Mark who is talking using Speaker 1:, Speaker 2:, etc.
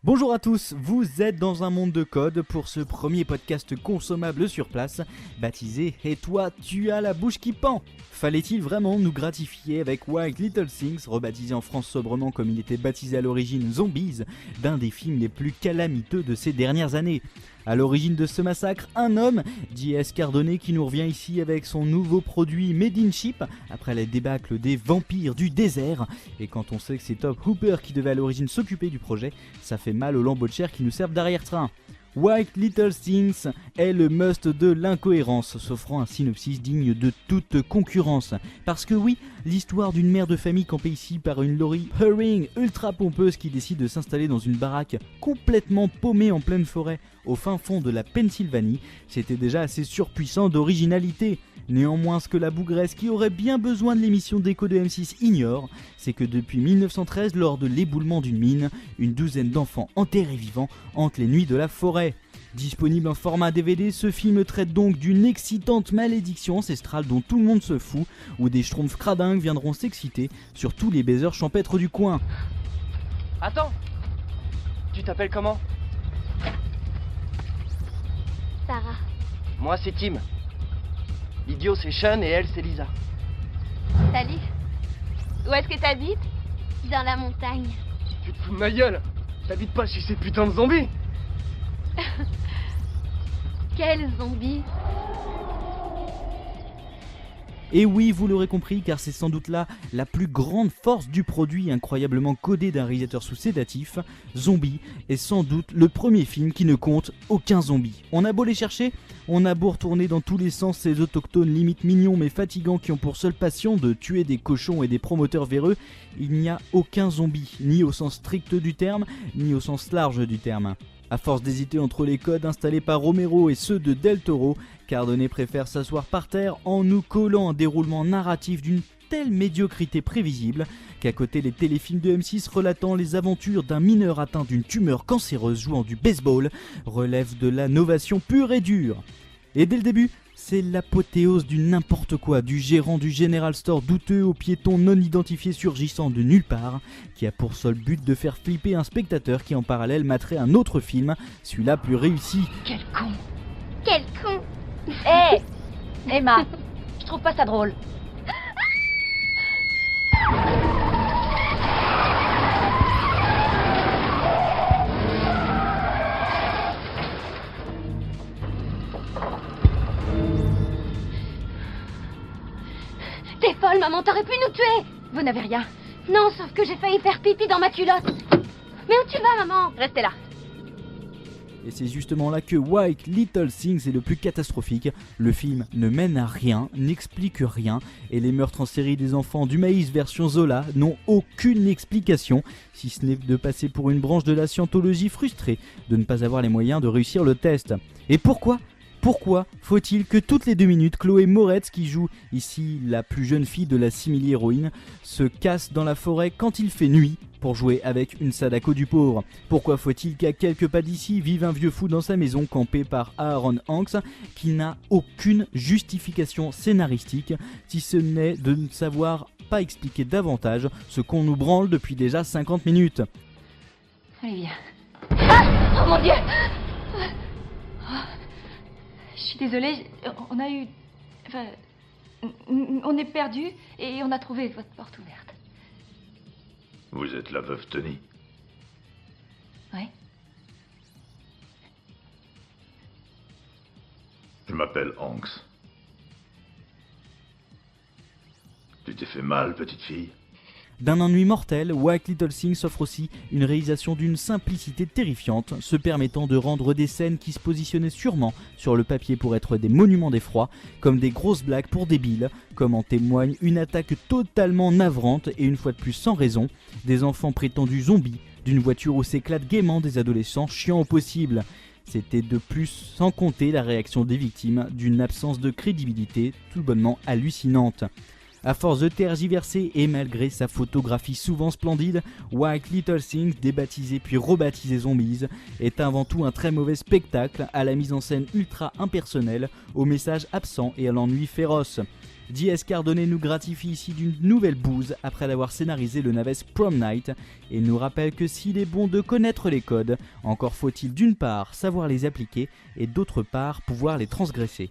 Speaker 1: Bonjour à tous, vous êtes dans un monde de code pour ce premier podcast consommable sur place, baptisé « Et toi, tu as la bouche qui pend ». Fallait-il vraiment nous gratifier avec Wild Little Things, rebaptisé en France sobrement comme il était baptisé à l'origine Zombies, d'un des films les plus calamiteux de ces dernières années. À l'origine de ce massacre, un homme, J.S. Cardone, qui nous revient ici avec son nouveau produit Made in Chip, après la débâcle des vampires du désert. Et quand on sait que c'est Top Hooper qui devait à l'origine s'occuper du projet, ça fait mal aux lambeaux de chair qui nous servent d'arrière-train. Wild Little Things est le must de l'incohérence, s'offrant un synopsis digne de toute concurrence. Parce que oui, l'histoire d'une mère de famille campée ici par une Laurie Herring ultra pompeuse qui décide de s'installer dans une baraque complètement paumée en pleine forêt au fin fond de la Pennsylvanie, c'était déjà assez surpuissant d'originalité. Néanmoins, ce que la bougresse qui aurait bien besoin de l'émission d'écho de M6 ignore, c'est que depuis 1913, lors de l'éboulement d'une mine, une douzaine d'enfants enterrés vivants hantent les nuits de la forêt. Disponible en format DVD, ce film traite donc d'une excitante malédiction ancestrale dont tout le monde se fout, où des schtroumpfs cradingues viendront s'exciter sur tous les baiseurs champêtres du coin.
Speaker 2: Attends, tu t'appelles comment?
Speaker 3: Sarah.
Speaker 2: Moi c'est Tim. L'idiot c'est Sean et elle c'est Lisa.
Speaker 3: Salut. Où est-ce que t'habites? Dans la montagne.
Speaker 2: Tu te fous de ma gueule? T'habites pas chez ces putains de zombies?
Speaker 3: Quel zombie?
Speaker 1: Et oui, vous l'aurez compris, car c'est sans doute là la plus grande force du produit incroyablement codé d'un réalisateur sous sédatif. Zombie est sans doute le premier film qui ne compte aucun zombie. On a beau les chercher, on a beau retourner dans tous les sens ces autochtones limite mignons mais fatigants qui ont pour seule passion de tuer des cochons et des promoteurs véreux, il n'y a aucun zombie, ni au sens strict du terme, ni au sens large du terme. À force d'hésiter entre les codes installés par Romero et ceux de Del Toro, Cardone préfère s'asseoir par terre en nous collant un déroulement narratif d'une telle médiocrité prévisible qu'à côté les téléfilms de M6 relatant les aventures d'un mineur atteint d'une tumeur cancéreuse jouant du baseball relèvent de la novation pure et dure. Et dès le début, c'est l'apothéose du n'importe quoi, du gérant du General Store douteux aux piétons non identifiés surgissant de nulle part, qui a pour seul but de faire flipper un spectateur qui en parallèle materait un autre film, celui-là plus réussi.
Speaker 2: Quel con!
Speaker 3: Quel con!
Speaker 4: Hé Emma, je trouve pas ça drôle.
Speaker 3: T'es folle, maman, t'aurais pu nous tuer!
Speaker 4: Vous n'avez rien.
Speaker 3: Non, sauf que j'ai failli faire pipi dans ma culotte. Mais où tu vas, maman?
Speaker 4: Restez là.
Speaker 1: Et c'est justement là que Wild Little Things est le plus catastrophique. Le film ne mène à rien, n'explique rien, et les meurtres en série des enfants du maïs version Zola n'ont aucune explication, si ce n'est de passer pour une branche de la scientologie frustrée de ne pas avoir les moyens de réussir le test. Et pourquoi faut-il que toutes les 2 minutes, Chloé Moretz, qui joue ici la plus jeune fille de la simili-héroïne, se casse dans la forêt quand il fait nuit pour jouer avec une Sadako du pauvre? Pourquoi faut-il qu'à quelques pas d'ici vive un vieux fou dans sa maison campé par Aaron Hanks qui n'a aucune justification scénaristique si ce n'est de ne savoir pas expliquer davantage ce qu'on nous branle depuis déjà 50 minutes?
Speaker 4: Allez, viens.
Speaker 3: Ah! Oh mon Dieu!
Speaker 4: Je suis désolée, on a eu... Enfin... On est perdu et on a trouvé votre porte ouverte.
Speaker 5: Vous êtes la veuve Tony.
Speaker 4: Ouais.
Speaker 5: Je m'appelle Hanks. Tu t'es fait mal, petite fille?
Speaker 1: D'un ennui mortel, Wild Little Things offre aussi une réalisation d'une simplicité terrifiante, se permettant de rendre des scènes qui se positionnaient sûrement sur le papier pour être des monuments d'effroi, comme des grosses blagues pour débiles, comme en témoigne une attaque totalement navrante et une fois de plus sans raison, des enfants prétendus zombies, d'une voiture où s'éclatent gaiement des adolescents chiants au possible. C'était de plus sans compter la réaction des victimes d'une absence de crédibilité tout bonnement hallucinante. À force de tergiverser et malgré sa photographie souvent splendide, Wild Little Things, débaptisé puis rebaptisé Zombies, est avant tout un très mauvais spectacle à la mise en scène ultra impersonnelle, au message absent et à l'ennui féroce. J.S. Cardone nous gratifie ici d'une nouvelle bouse après d'avoir scénarisé le navet Prom Night et nous rappelle que s'il est bon de connaître les codes, encore faut-il d'une part savoir les appliquer et d'autre part pouvoir les transgresser.